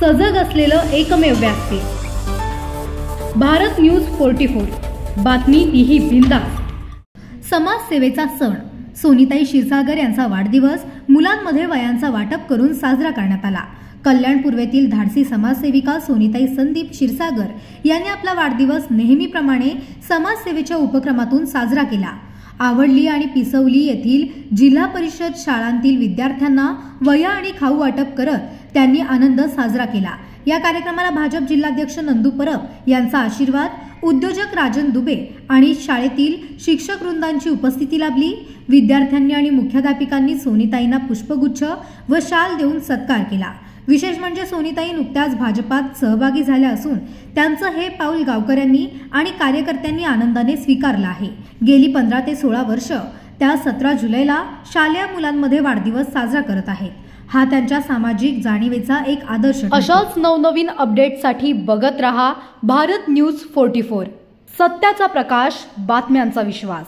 सजग असलेलं एकमेव व्यासपीठ भारत न्यूज 44। बातमी तीही बिनधास्त। समाजसेवेचा सण सोनीताई क्षीरसागर यांचा वाढदिवस मुलांमध्ये वयांचा वाटप करून साजरा करण्यात आला। कल्याण पूर्वेतील धाडसी समाजसेविका सोनीताई संदीप क्षीरसागर यांनी आपला वाढदिवस नेहमीप्रमाणे समाजसेवेच्या उपक्रमातून साजरा केला। आवडली आणि पिसवली येथील जिल्हा परिषद शाळांतील विद्यार्थ्यांना वह्या आणि खाऊ वाटप करत त्यांनी आनंद साजरा केला। या कार्यक्रमाला भाजप जिल्हाध्यक्ष नंदू परब यांचा आशीर्वाद, उद्योजक राजन दुबे आणि शाळेतील शिक्षक वृंदांची उपस्थिती लाभली। विद्यार्थ्यांनी आणि मुख्याध्यापिकांनी सोनीताईंना पुष्पगुच्छ व शाल देऊन सत्कार केला। विशेष म्हणजे सोनीताई नुकत्याच भाजपात सहभागी झाल्या असून त्यांचं हे पाऊल गावकऱ्यांनी आणि कार्यकर्त्यांनी आनंदाने स्वीकारलं आहे। गेली 15 ते 16 वर्ष त्या 17 जुलैला शालेय मुलांमध्ये वाढदिवस साजरा करत आहेत। हा त्यांच्या सामाजिक जाणीवेचा एक आदर्श। अशाच नवनवीन अपडेटसाठी बघत रहा भारत न्यूज 44। सत्याचा प्रकाश, बातम्यांचा विश्वास।